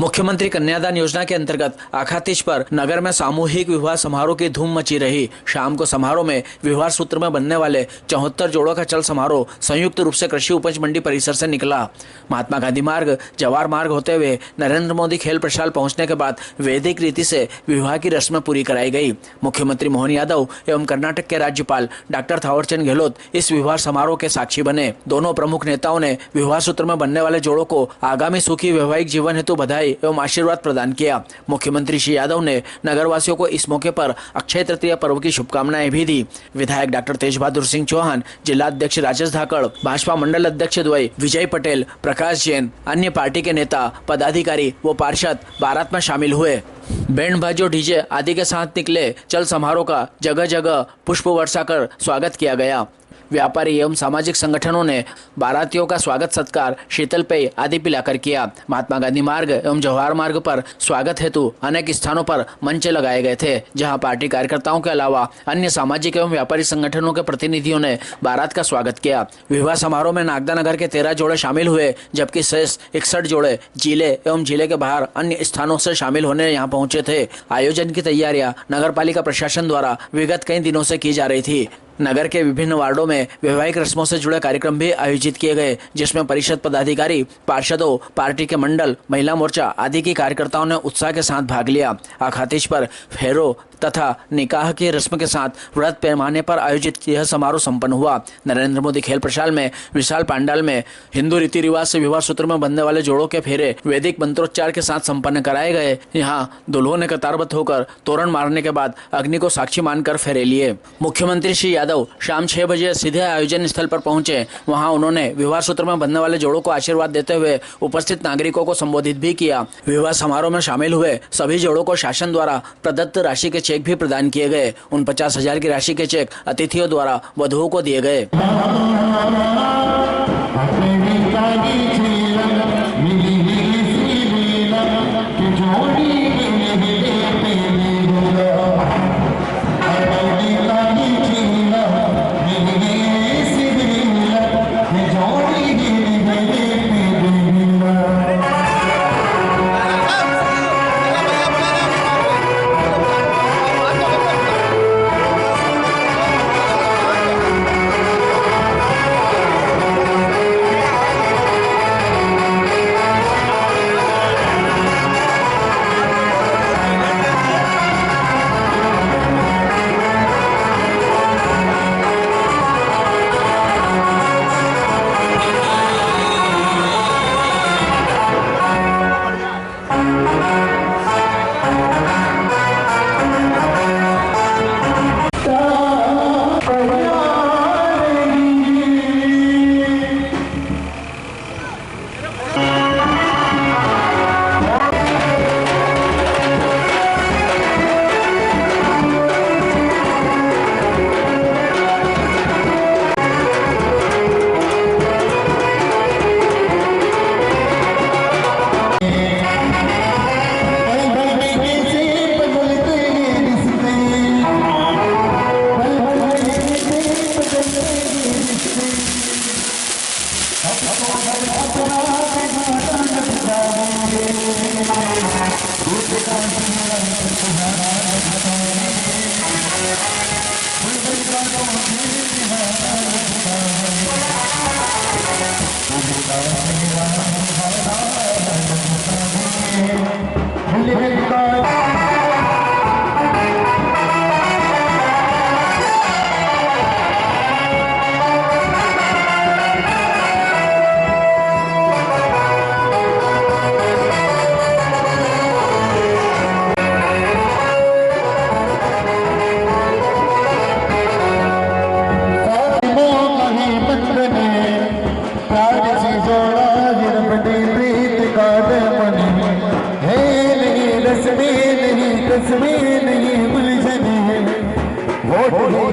मुख्यमंत्री कन्यादान योजना के अंतर्गत आखातीज पर नगर में सामूहिक विवाह समारोह की धूम मची रही। शाम को समारोह में विवाह सूत्र में बनने वाले 74 जोड़ों का चल समारोह संयुक्त रूप से कृषि उपज मंडी परिसर से निकला। महात्मा गांधी मार्ग, जवाहर मार्ग होते हुए नरेंद्र मोदी खेल प्रशाल पहुंचने के बाद वैदिक रीति से विवाह की रस्म पूरी कराई गई। मुख्यमंत्री मोहन यादव एवं कर्नाटक के राज्यपाल डॉक्टर थावरचंद गहलोत इस विवाह समारोह के साक्षी बने। दोनों प्रमुख नेताओं ने विवाह सूत्र में बनने वाले जोड़ों को आगामी सुखी वैवाहिक जीवन हेतु बधाई एवं आशीर्वाद प्रदान किया। मुख्यमंत्री श्री यादव ने नगरवासियों को इस मौके पर अक्षय तृतीया पर्व की शुभकामनाएं भी दी। विधायक डॉक्टर तेज बहादुर सिंह चौहान, जिला अध्यक्ष राजेश धाकड़, भाजपा मंडल अध्यक्ष द्वय विजय पटेल, प्रकाश जैन, अन्य पार्टी के नेता, पदाधिकारी व पार्षद बारात में शामिल हुए। बैंड बाजो, डीजे आदि के साथ निकले चल समारोह का जगह जगह पुष्प वर्षा कर स्वागत किया गया। व्यापारी एवं सामाजिक संगठनों ने बारातियों का स्वागत सत्कार, शीतल पेय आदि पिलाकर किया। महात्मा गांधी मार्ग एवं जवाहर मार्ग पर स्वागत हेतु अनेक स्थानों पर मंच लगाए गए थे, जहां पार्टी कार्यकर्ताओं के अलावा अन्य सामाजिक एवं व्यापारी संगठनों के प्रतिनिधियों ने बारात का स्वागत किया। विवाह समारोह में नागदा नगर के 13 जोड़े शामिल हुए, जबकि शेष 61 जोड़े जिले एवं जिले के बाहर अन्य स्थानों से शामिल होने यहाँ पहुंचे थे। आयोजन की तैयारियां नगर पालिका प्रशासन द्वारा विगत कई दिनों से की जा रही थी। नगर के विभिन्न वार्डों में वैवाहिक रस्मों से जुड़े कार्यक्रम भी आयोजित किए गए, जिसमें परिषद पदाधिकारी, पार्षदों, पार्टी के मंडल, महिला मोर्चा आदि के कार्यकर्ताओं ने उत्साह के साथ भाग लिया। आखातीज पर फेरो तथा निकाह की रस्म के साथ वृहद पैमाने पर आयोजित यह समारोह संपन्न हुआ। नरेंद्र मोदी खेल प्रशाल में विशाल पंडाल में हिंदू रीति रिवाज से विवाह सूत्र में बंधने वाले जोड़ों के फेरे वैदिक मंत्रोच्चार के साथ संपन्न कराए गए। यहाँ दुल्हों ने कतारबद्ध होकर तोरण मारने के बाद अग्नि को साक्षी मानकर फेरे लिए। मुख्यमंत्री श्री यादव शाम 6 बजे सीधे आयोजन स्थल पर पहुंचे। वहां उन्होंने विवाह सूत्र में बंधने वाले जोड़ों को आशीर्वाद देते हुए उपस्थित नागरिकों को संबोधित भी किया। विवाह समारोह में शामिल हुए सभी जोड़ों को शासन द्वारा प्रदत्त राशि के चेक भी प्रदान किए गए। 49,000 की राशि के चेक अतिथियों द्वारा वधुओं को दिए गए।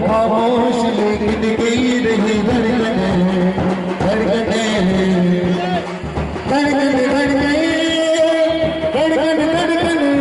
खामोश लेकिन की रही धड़कने धड़कने धड़कने धड़कने धड़कने धड़कने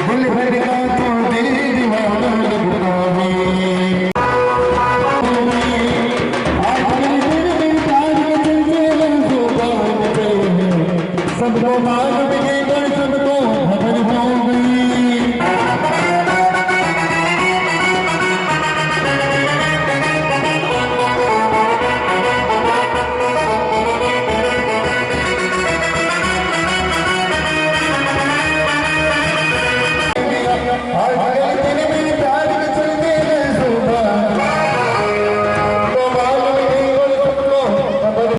दिल धड़का तो दिल दीवाना लगता है सबको मालूम है पर सबको खबर हो गई हर दिन में प्यार के चलते हैं सुबह तो मालूम है पर सबको खबर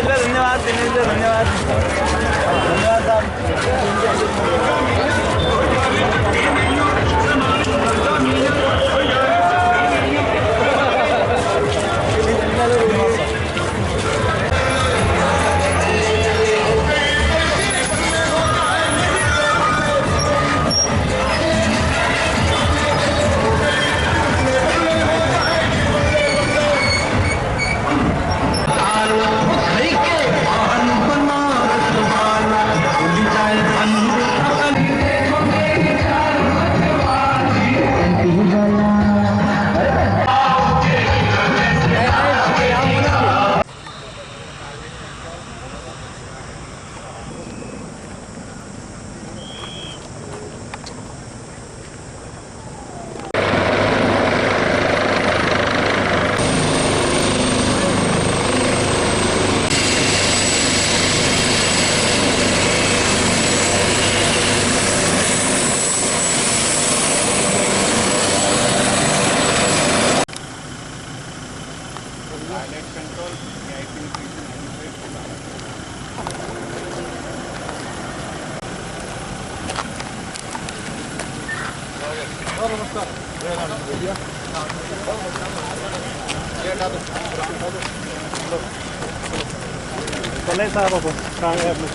धन्यवाद दिनेश जी, धन्यवाद धन्यवाद चले साहब अब कहाँ गए अपने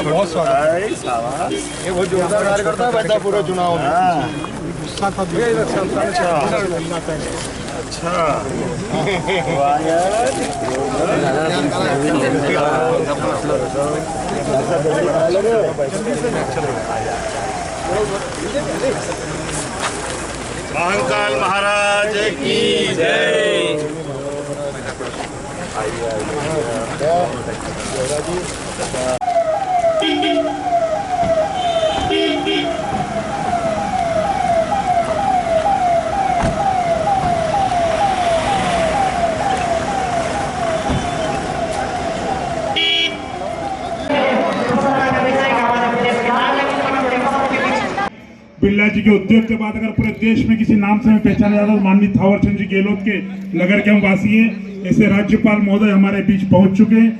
बहुत स्वागत। ये बहुत जोरदार कार्यकर्ता है वैसा पूरे चुनाव में। गुस्सा था अच्छा महाकाल महाराज की जय। बिरला जी के उद्योग के बाद अगर पूरे देश में किसी नाम से हमें पहचाना जाता है तो माननीय थावरचंद जी गहलोत के नगर के हम वासी हैं। ऐसे राज्यपाल महोदय हमारे बीच पहुंच चुके हैं।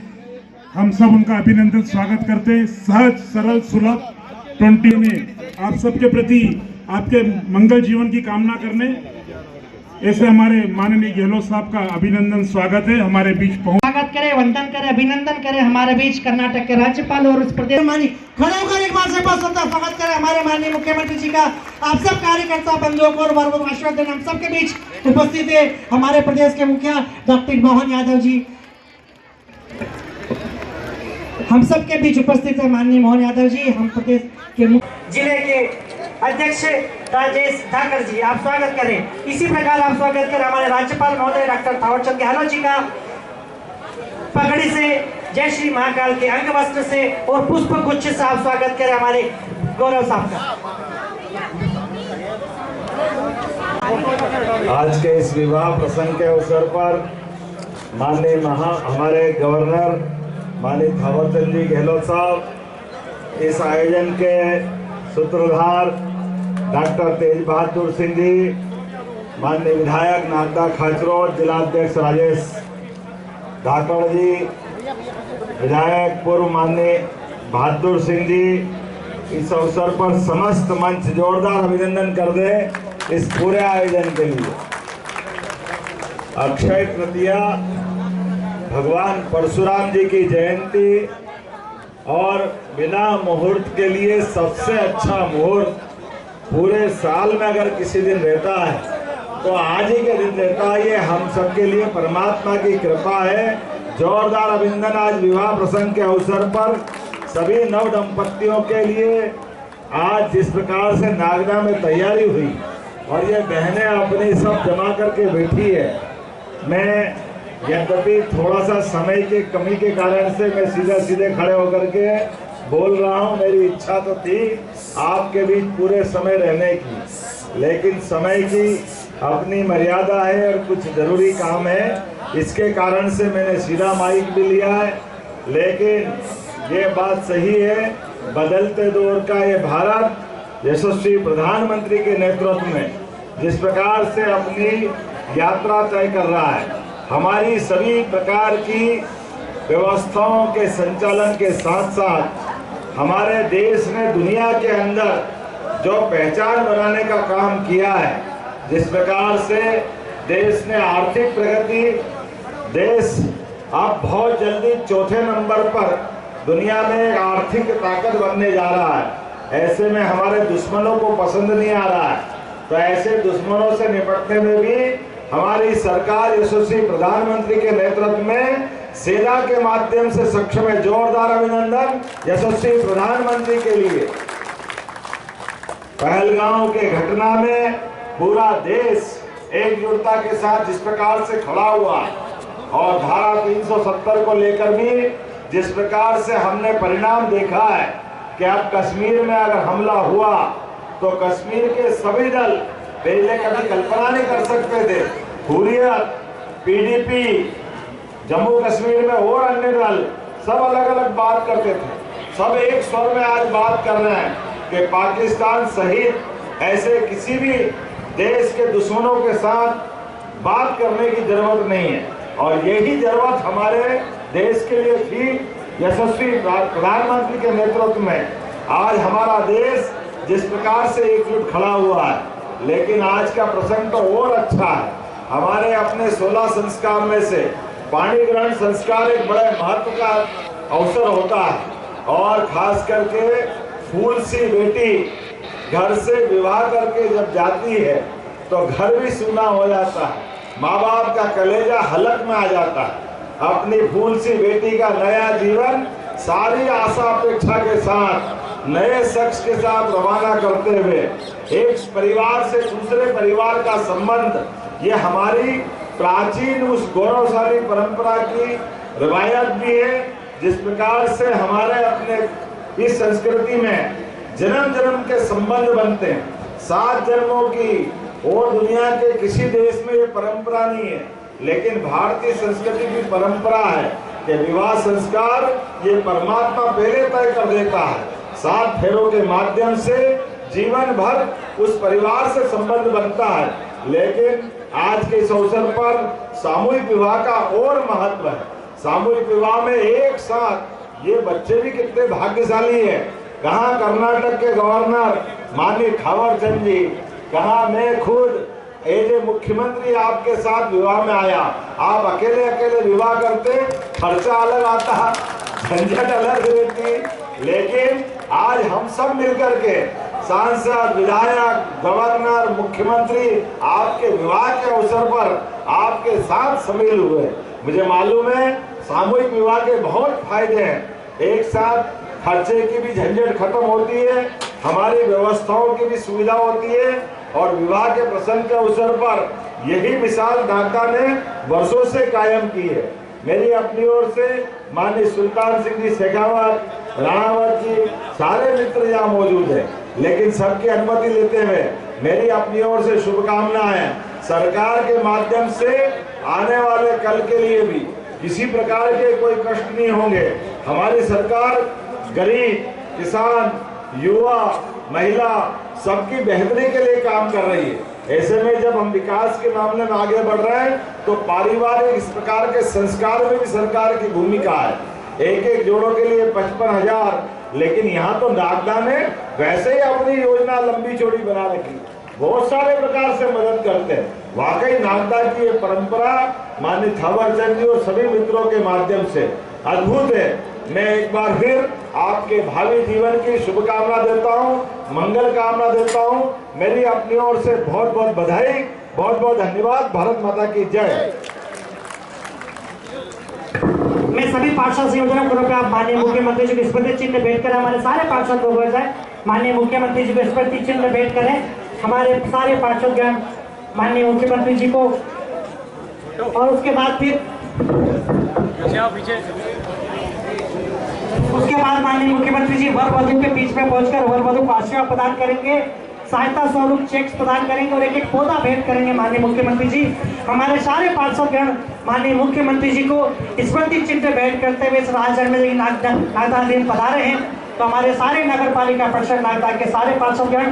हम सब उनका अभिनंदन स्वागत करते हैं। सहज सरल सुलभ 20 में आप सबके प्रति आपके मंगल जीवन की कामना करने ऐसे हमारे माननीय गहलोत साहब का अभिनंदन स्वागत है। हमारे बीच स्वागत करे, वंदन करे, अभिनंदन करे हमारे बीच कर्नाटक के राज्यपाल और उस प्रदेश मानी खड़े होकर एक बार से बहुत स्वागत करे हमारे माननीय मुख्यमंत्री जी का। आप सब कार्यकर्ता बंधुओं को और आशीर्वाद हम सबके बीच उपस्थित है हमारे प्रदेश के मुखिया डॉक्टर मोहन यादव जी। हम सबके बीच उपस्थित है माननीय मोहन यादव जी। हम प्रदेश के जिले के अध्यक्ष राजेश धाकर जी, आप स्वागत करें। इसी प्रकार आप स्वागत करें हमारे राज्यपाल महोदय डॉक्टर थावरचंद गहलोत जी का। पगड़ी से, जय श्री महाकाल के अंग वस्त्र से और पुष्प गुच्छ से आप स्वागत करें हमारे गौरव साहब का। आज के इस विवाह प्रसंग के अवसर पर माननीय हमारे गवर्नर माननीय थावरचंद जी गहलोत साहब, इस आयोजन के सूत्रधार डॉक्टर तेज बहादुर सिंह जी, माननीय विधायक नागदा खाचरोड, जिलाध्यक्ष राजेश धाकड़ जी, विधायक पूर्व माननीय बहादुर सिंह जी, इस अवसर पर समस्त मंच जोरदार अभिनंदन कर दे इस पूरे आयोजन के लिए। अक्षय तृतीया, भगवान परशुराम जी की जयंती और बिना मुहूर्त के लिए सबसे अच्छा मुहूर्त पूरे साल में अगर किसी दिन रहता है तो आज ही के दिन रहता है। ये हम सबके लिए परमात्मा की कृपा है। जोरदार अभिनंदन आज विवाह प्रसंग के अवसर पर सभी नव दंपतियों के लिए। आज जिस प्रकार से नागदा में तैयारी हुई और ये बहनें अपनी सब जमा करके बैठी है, मैं यद्यपि थोड़ा सा समय की कमी के कारण से मैं सीधे खड़े होकर के बोल रहा हूँ। मेरी इच्छा तो थी आपके बीच पूरे समय रहने की, लेकिन समय की अपनी मर्यादा है और कुछ जरूरी काम है, इसके कारण से मैंने सीधा माइक भी लिया है। लेकिन ये बात सही है, बदलते दौर का ये भारत यशस्वी प्रधानमंत्री के नेतृत्व में जिस प्रकार से अपनी यात्रा तय कर रहा है, हमारी सभी प्रकार की व्यवस्थाओं के संचालन के साथ साथ हमारे देश ने दुनिया के अंदर जो पहचान बनाने का काम किया है, जिस प्रकार से देश ने आर्थिक प्रगति, देश अब बहुत जल्दी चौथे नंबर पर दुनिया में एक आर्थिक ताकत बनने जा रहा है। ऐसे में हमारे दुश्मनों को पसंद नहीं आ रहा है, तो ऐसे दुश्मनों से निपटने में भी हमारी सरकार यशस्वी प्रधानमंत्री के नेतृत्व में सेना के माध्यम से सक्षम है। जोरदार अभिनंदन यशस्वी प्रधानमंत्री के लिए। पहलगांव के घटना में पूरा देश एकजुटता के साथ जिस प्रकार से खड़ा हुआ और धारा 370 को लेकर भी जिस प्रकार से हमने परिणाम देखा है कि अब कश्मीर में अगर हमला हुआ तो कश्मीर के सभी दल पहले कभी कल्पना नहीं कर सकते थे। हुर्रियत, पीडीपी, जम्मू कश्मीर में और अन्य दल सब अलग अलग बात करते थे, सब एक स्वर में आज बात कर रहे हैं कि पाकिस्तान सहित ऐसे किसी भी देश के दुश्मनों के साथ बात करने की जरूरत नहीं है। और यही जरूरत हमारे देश के लिए थी। यशस्वी प्रधानमंत्री के नेतृत्व में आज हमारा देश जिस प्रकार से एकजुट खड़ा हुआ है, लेकिन आज का प्रसंग तो और अच्छा है। हमारे अपने 16 संस्कार में से पाणी ग्रहण संस्कार एक बड़े महत्व का अवसर होता है और खास करके फूल सी बेटी घर से विवाह करके जब जाती है तो घर भी सूना हो जाता है, माँ बाप का कलेजा हलक में आ जाता है। अपनी फूल सी बेटी का नया जीवन सारी आशा अपेक्षा के साथ नए शख्स के साथ रवाना करते हुए एक परिवार से दूसरे परिवार का संबंध, ये हमारी प्राचीन उस गौरवशाली परंपरा की रिवायत भी है। जिस प्रकार से हमारे अपने इस संस्कृति में जन्म जन्म के संबंध बनते हैं, 7 जन्मों की, और दुनिया के किसी देश में ये परंपरा नहीं है, लेकिन भारतीय संस्कृति की परंपरा है कि विवाह संस्कार ये परमात्मा पहले तय कर देता है। 7 फेरों के माध्यम से जीवन भर उस परिवार से संबंध बनता है। लेकिन आज के इस अवसर पर सामूहिक विवाह का और महत्व है। सामूहिक विवाह में एक साथ ये बच्चे भी कितने भाग्यशाली है। कहाँ कर्नाटक के गवर्नर माननीय थावर चंद जी, कहाँ मैं खुद एज ए मुख्यमंत्री आपके साथ विवाह में आया। आप अकेले अकेले विवाह करते, खर्चा अलग आता, झंझट अलग रहती, लेकिन आज हम सब मिलकर के सांसद, विधायक, गवर्नर, मुख्यमंत्री आपके विवाह के अवसर पर आपके साथ शामिल हुए। मुझे मालूम है सामूहिक विवाह के बहुत फायदे हैं। एक साथ खर्चे की भी झंझट खत्म होती है, हमारी व्यवस्थाओं की भी सुविधा होती है, और विवाह के प्रसंग के अवसर पर यही मिसाल नागदा ने वर्षों से कायम की है। मेरी अपनी ओर से माननीय सुल्तान सिंह जी शेखावत, राणावत जी, सारे मित्र यहाँ मौजूद हैं, लेकिन सबकी अनुमति लेते हुए मेरी अपनी ओर से शुभकामनाएं। सरकार के माध्यम से आने वाले कल के लिए भी किसी प्रकार के कोई कष्ट नहीं होंगे। हमारी सरकार गरीब, किसान, युवा, महिला सबकी बेहतरी के लिए काम कर रही है। ऐसे में जब हम विकास के मामले में आगे बढ़ रहे हैं तो पारिवारिक इस प्रकार के संस्कार में भी सरकार की भूमिका है। एक जोड़ों के लिए 55,000, लेकिन यहाँ तो नागदा ने वैसे ही अपनी योजना लंबी चौड़ी बना रखी। बहुत सारे प्रकार से मदद करते हैं। वाकई नागदा की ये परंपरा माननीय थावर चंद जी और सभी मित्रों के माध्यम से अद्भुत है। मैं एक बार फिर आपके भावी जीवन की शुभकामना देता हूं, मंगल कामना देता हूं। मेरी अपनी ओर से बहुत बहुत बधाई, बहुत बहुत धन्यवाद। भारत माता की जय। मैं सभी पार्षद संयोजनों को रुपये आप माननीय मुख्यमंत्री जी को स्मृति चिन्ह भेंट करें। हमारे सारे पार्षद लोग हो जाए, माननीय मुख्यमंत्री जी को स्मृति चिन्ह भेंट करें। हमारे सारे पार्षद गण माननीय मुख्यमंत्री जी को, और उसके बाद माननीय मुख्यमंत्री जी वर वधु के बीच में पहुंचकर वर वधु को आशीर्वाद प्रदान करेंगे, सहायता स्वरूप चेक्स प्रदान करेंगे और एक पौधा भेंट करेंगे माननीय मुख्यमंत्री जी। हमारे सारे पार्षद गण माननीय मुख्यमंत्री जी को स्मृति चिन्ह भेंट करते हुए इस राजगढ़ में नागदा दिन पधारे हैं, तो हमारे सारे नगर पालिका परिषद नागदा के सारे पार्षद गण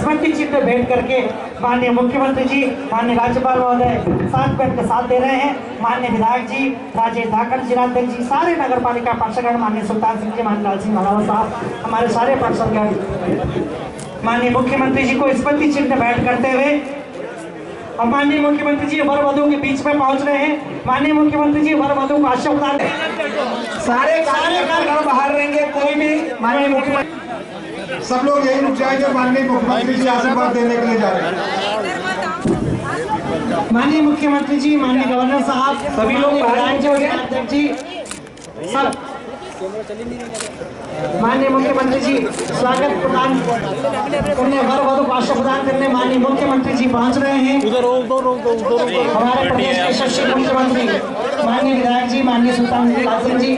स्मृति चिन्ह भेंट करके माननीय मुख्यमंत्री जी, माननीय राज्यपाल महोदय साथ में उनके साथ दे रहे हैं। माननीय विधायक जी, राजेश धाकड़ जिलाध्यक्ष जी, सारे नगर पालिका पार्षद गण, माननीय सुल्तान सिंह जी, माननीय लाल सिंह महारावत साहब, हमारे सारे पार्षद गण माननीय मुख्यमंत्री जी को स्मृति चिन्ह भेंट करते हुए अब माननीय मुख्यमंत्री जी वर वधु के बीच में पहुंच रहे हैं। माननीय मुख्यमंत्री जी वर वधु को आशीर्वाद सारे कार्यकर्ता बाहर रहेंगे, कोई भी माननीय मुख्यमंत्री सब लोग यही रुक जाएंगे, माननीय मुख्यमंत्री जी आशीर्वाद देने के लिए जा रहे हैं। माननीय मुख्यमंत्री जी, माननीय गवर्नर साहब, सभी लोग अध्यक्ष जी, सब माननीय मुख्यमंत्री जी स्वागत प्रदान करने, वर वधु को आशीर्वाद प्रदान करने माननीय मुख्यमंत्री जी पहुंच रहे हैं। हमारे प्रदेश के यशस्वी मुख्यमंत्री माननीय विधायक जी, माननीय सुल्तान सिंह जी।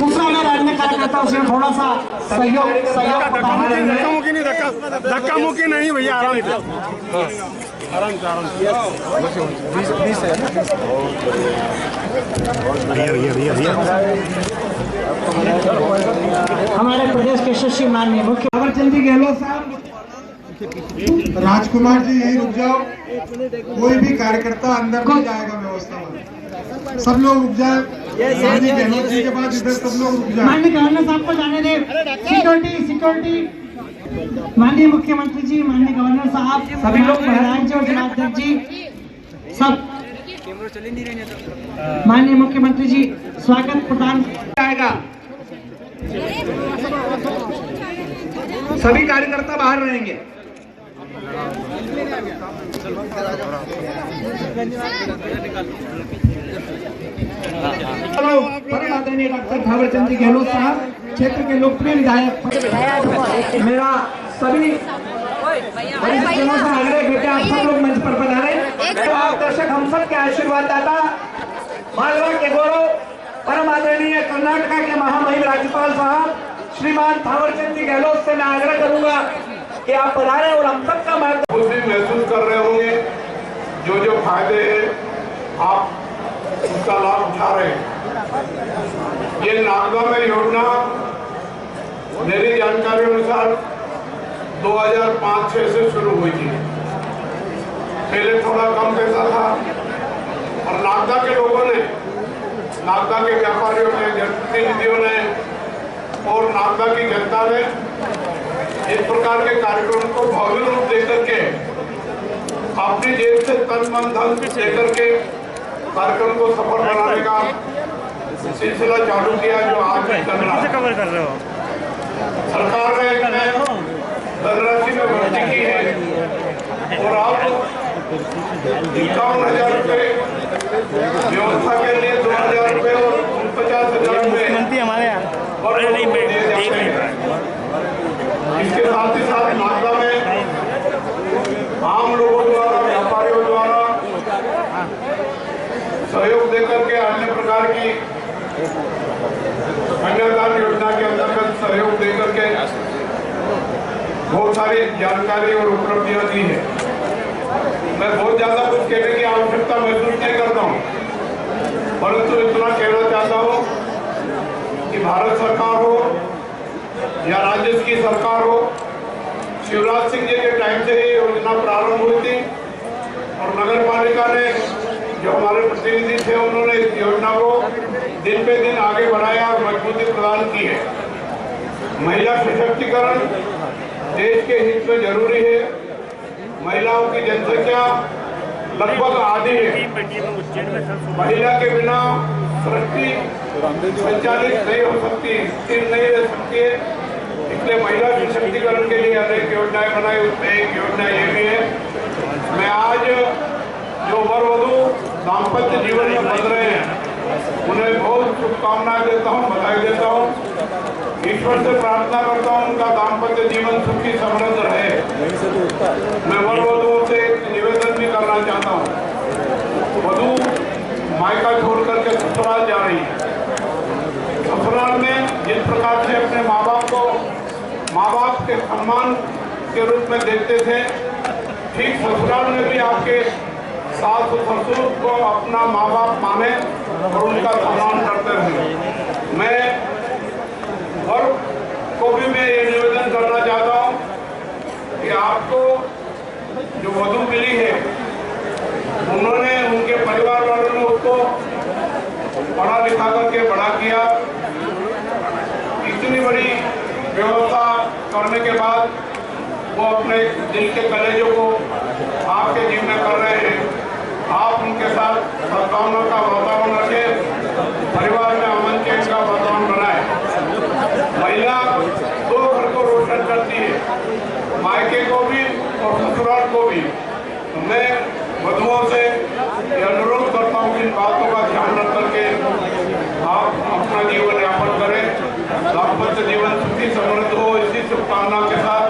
दूसरा मैं राज्य कार्यकर्ताओं से थोड़ा सा सहयोग धक्का मुक्की नहीं भैया, आराम हमारे प्रदेश के यशस्वी माननीय मुख्य थावर चंद जी गहलोत साहब, राजकुमार जी यही रुक जाओ, कोई भी कार्यकर्ता अंदर नहीं जाएगा व्यवस्था में, सब लोग रुक जाए। माननीय गहलोत जी के बाद इधर सब लोग रुक जाए। माननीय गवर्नर साहब को जाने दे, सिक्योरिटी। माननीय मुख्यमंत्री जी, माननीय गवर्नर साहब, सभी लोग विधायक जी और जिलाध्यक्ष जी, सब माननीय मुख्यमंत्री जी स्वागत प्रदान जाएगा। सभी कार्यकर्ता बाहर रहेंगे। परम आदरणीय डॉक्टर थावर चंद जी गहलोत साहब, क्षेत्र के लोकप्रिय विधायक, मेरा सभी जनों से आग्रह बेटे आप सब लोग मंच पर पधारे। आप दर्शक हम सब के आशीर्वाद दाता, मालवा के गौरव, परम आदरणीय कर्नाटका के महामहिम राज्यपाल साहब श्रीमान थावर चंद जी गहलोत से मैं आग्रह करूंगा कि आप पधारे और हम सबका मार्ग उस दिन महसूस कर रहे होंगे जो फायदे हैं आप उसका लाभ उठा रहे हैं। ये नागदा में योजना मेरी जानकारी अनुसार 2005-06 से शुरू हुई थी। पहले थोड़ा कम पैसा था और नागदा के लोगों ने, नागदा के व्यापारियों ने, जनप्रतिनिधियों ने और नागदा की जनता ने इस प्रकार के कार्यक्रम को भव्य रूप देकर के अपनी जेब से तन मन धन देकर के कार्यक्रम को सफल बनाने का सिलसिला चालू किया, जो आज भी चल रहा है। सरकार ने धनराशि में वृद्धि की है और अब 51,000 रुपये व्यवस्था के लिए 2,000 रुपये और 50,000 रुपये हमारे यहाँ इसके साथ ही साथ नागदा में आम लोगों द्वारा, व्यापारियों द्वारा सहयोग देकर के अन्य प्रकार की कन्यादान योजना के अंतर्गत सहयोग देकर के बहुत सारी जानकारी और उपलब्धियां दी है। मैं बहुत ज्यादा कुछ कहने की आवश्यकता महसूस नहीं करता हूँ, परंतु इतना कहना चाहता हूँ कि भारत सरकार हो या राज्य की सरकार हो, शिवराज सिंह जी के टाइम से ये योजना प्रारंभ हुई थी और नगर पालिका ने, जो हमारे प्रतिनिधि थे, उन्होंने इस योजना को दिन पे दिन आगे बढ़ाया और मजबूती प्रदान की है। महिला सशक्तिकरण देश के हित में जरूरी है। महिलाओं की जनसंख्या लगभग आधी है। महिला के बिना सृष्टि संचालित नहीं हो सकती, स्थिर नहीं रह सकती है। इसलिए महिला सशक्तिकरण के लिए अनेक योजनाएं बनाई, उसमें एक योजना ये भी है। मैं आज जो वर वधू दाम्पत्य जीवन में बंध रहे हैं उन्हें बहुत शुभकामनाएं देता हूँ, बधाई देता हूँ। ईश्वर से प्रार्थना करता हूँ उनका दाम्पत्य जीवन सुखी समृद्ध रहे। मैं वर वधुओं से निवेदन भी करना चाहता हूँ। वधू मायका छोड़ करके ससुराल जा रही है। ससुराल में जिस प्रकार से अपने माँ बाप के सम्मान के रूप में देखते थे, ठीक ससुराल में भी आपके सास ससुर को अपना माँ बाप माने और उनका सम्मान करते रहे। मैं और को भी मैं ये निवेदन करना चाहता हूँ कि आपको जो वधू मिली है, उन्होंने उनके परिवार वालों ने उसको पढ़ा लिखा करके बड़ा किया। इतनी बड़ी व्यवस्था करने के बाद वो अपने दिल के कलेजों को आपके जीवन में कर रहे हैं। आप उनके साथ सद्भावना का वातावरण रखें, परिवार में अमन चैन का वातावरण बनाए। महिला दो घर को रोशन करती है, मायके को भी और ससुराल को भी। तो मैं वधुओं से अनुरोध करता हूँ कि इन बातों का ध्यान रख करके आप अपना जीवन यापन करें, दाम्पत्य जीवन सुखी समृद्ध हो। इसी शुभकामना के साथ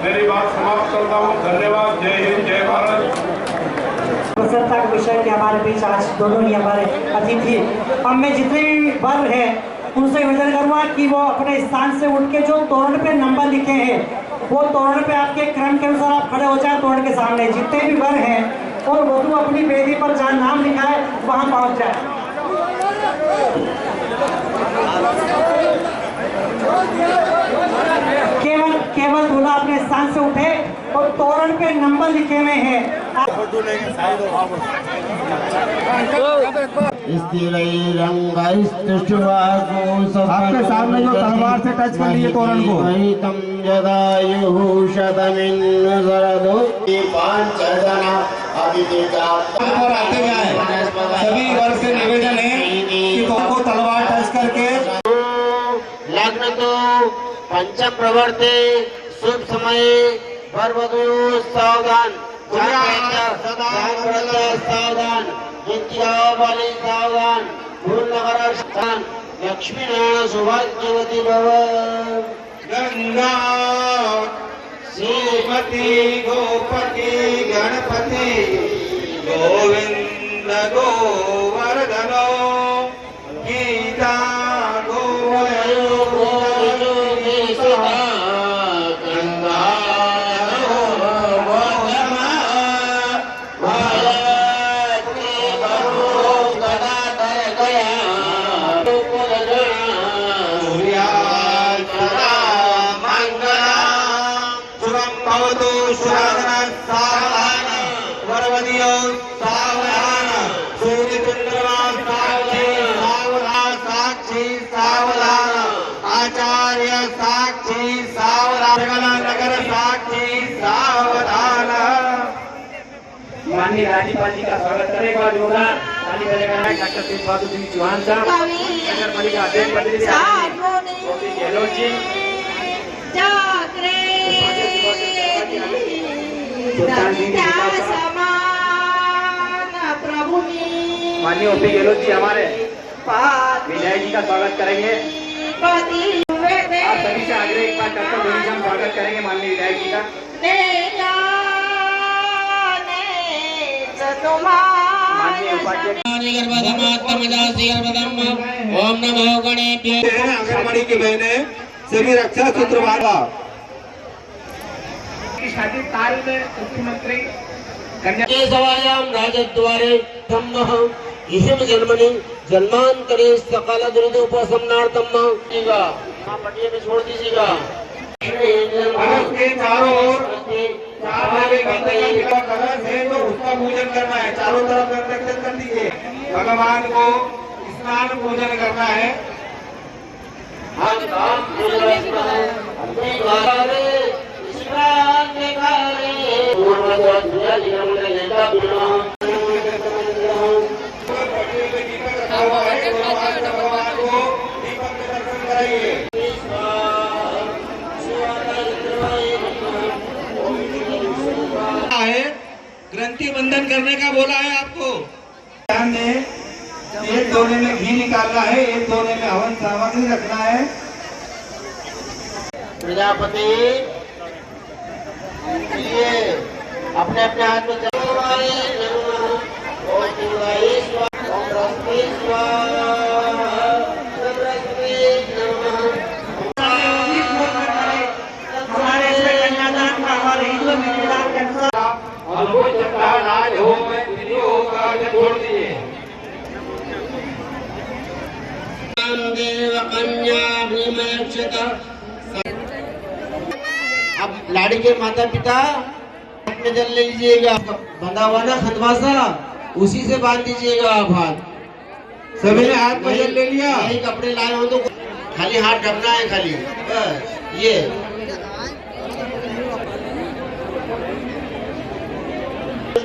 मेरी बात समाप्त करता हूँ। धन्यवाद। जय हिंद, जय भारत। प्रसन्नता का विषय के हमारे बीच आज दोनों ही हमारे अतिथि। अब मैं जितने भी वर्ग है उनसे निवेदन करूँगा कि वो अपने स्थान से उठ के जो तोरण पे नंबर लिखे हैं वो तोरण पे आपके क्रम के अनुसार आप खड़े हो जाए। तोरण के सामने जितने भी वर्ग हैं और वधु अपनी वेदी पर जहाँ नाम लिखा है वहाँ पहुँच जाए। केवल दूल्हा अपने स्थान से उठे और तोरण पे नंबर लिखे हुए हैं। आपके सामने जो तलवार से टच कर लिए तोरण को, आते जाए। सभी वर्ग से निवेदन है कि तुमको तलवार टच करके लग्न तो पंचम प्रवर्ते शुभ समय वर वधु सावधान, सावधान, वाली सावधान, पूर्ण लक्ष्मी नारायण सौभाग्यवती भव। गंगा श्रीमती गोपति गणपति गोविंद गोवर्धनो गीता आचार्य साक्षी सावधान, नगर साक्षी सावधान। माननीय राज्यपाल जी का स्वागत करेगा जोरदार ताली बजाएगा डॉक्टर तेज बहादुर सिंह चौहान साहब, नगर पालिका अध्यक्ष बद्री गहलोत जी, माननीय ओपी गहलोत जी हमारे विधायक जी का स्वागत करेंगे। आप सभी से आग्रह एक बार डॉक्टर बोली हम स्वागत करेंगे माननीय विधायक जी का। माननीय उपाध्यक्ष ओम नमो गणेभ्यो। आंगनबाड़ी की बहनें सभी रक्षा सूत्र वाला की शादी काल में मुख्यमंत्री सवायाम राजद्वारे धम्मः इहिम जन्मनि जन्मांतरे सकल दुर्दोपशमनार्थम पटिया में छोड़ दीजिएगा। के चारों ओर कलश है तो उसका पूजन करना है। चारों तरफ रक्षण कर दीजिए। भगवान को स्नान पूजन करना है। ग्रंथि बंधन करने का बोला है आपको। ध्यान दें, एक दोने में घी निकालना है, एक दोने में हवन सामग्री रखना है। प्रजापति ये अपने अपने हाथ में हमारे इसमें कन्यादान का और हिंदू में निदान करना देव कन्या भीमक्षता। अब लाड़ी के माता पिता में जल ले लीजिएगा, बंधा हुआ ना खतवा सा, उसी से बांध दीजिएगा आप हाथ। सभी ने हाथ में जल ले लिया। यही कपड़े लाए हो तो खाली हाथ ढकना है, खाली बस ये।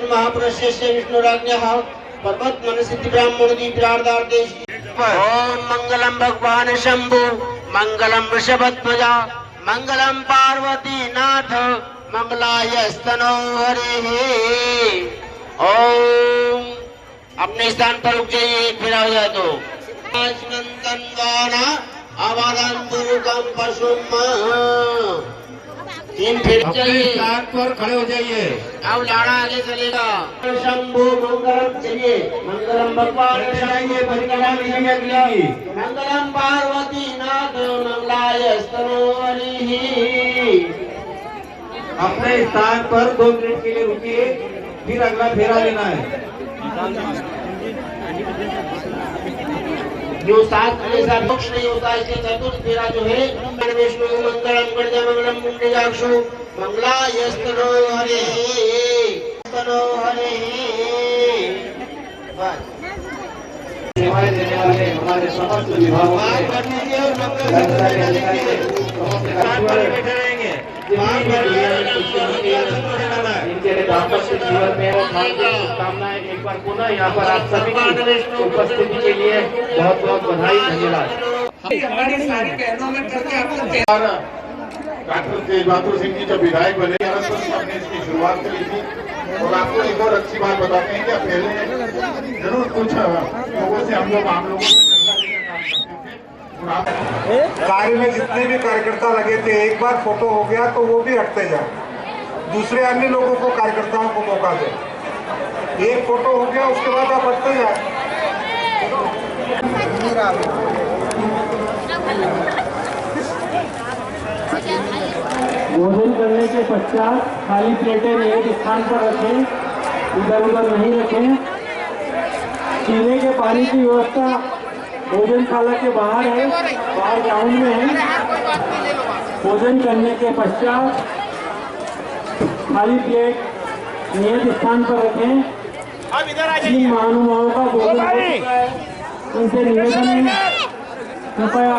महापुरुष विष्णु राज्ञ पर्वत मन सिद्धि ब्राह्मण दी प्रार्थार्थे ओम मंगलम भगवान शंभु मंगलम वृषभध्वजा मंगलम पार्वती नाथ मंगलाय स्तनो हरे। ओम अपने स्थान पर रुक जाइए, फिर आ जाए तो नंदन गाना आवादन दुर्गम पशुम। तीन फिर चाहिए, स्थान पर खड़े हो जाइए। अब लाड़ा आगे चलेगा। शंभु मंगलम चलिए, मंगलम भगवान शंभु मंगलम पार्वती नाथ मंगलाय स्तनो हरि। अपने स्थान पर 2 मिनट के लिए रुकिए, फिर अगला फेरा लेना है। जो सात मोक्ष नहीं होता, इसलिए चतुर्थ फेरा जो है विष्णु मंगलम गणजा मंगलम पुंडरीकाक्षु मंगलाय स्तनो हरे स्तनो हरे। सेवाएं देने वाले हमारे समस्त विभागों के इनके दाम्पत्य जीवन में शुभकामनाएं एक बार पुनः यहाँ पर आप सभी की उपस्थिति के लिए बहुत बहुत बधाई, धन्यवाद। डॉक्टर तेज बहादुर सिंह जी जब विधायक बने हमने इसकी शुरुआत करी थी। और आपको एक और अच्छी बात बताते हैं कि पहले जरूर कुछ लोगों से हम लोग आम लोगों से चंदा लेकर काम करते थे। कार्य में जितने भी कार्यकर्ता लगे थे, एक बार फोटो हो गया तो वो भी हटते जाए, दूसरे अन्य लोगों को कार्यकर्ताओं को मौका दे। एक फोटो हो गया उसके बाद आप हटते जाए। भोजन करने के पश्चात खाली प्लेटें एक स्थान पर रखें, इधर उधर नहीं रखें। पीने के पानी की व्यवस्था भोजनशाला के बाहर है, बाहर ग्राउंड में है। भोजन करने के पश्चात खाली प्लेट नियत स्थान पर रखें। 3 महानुभावों का भोजन हो चुका है, उनसे निवेदन है कृपया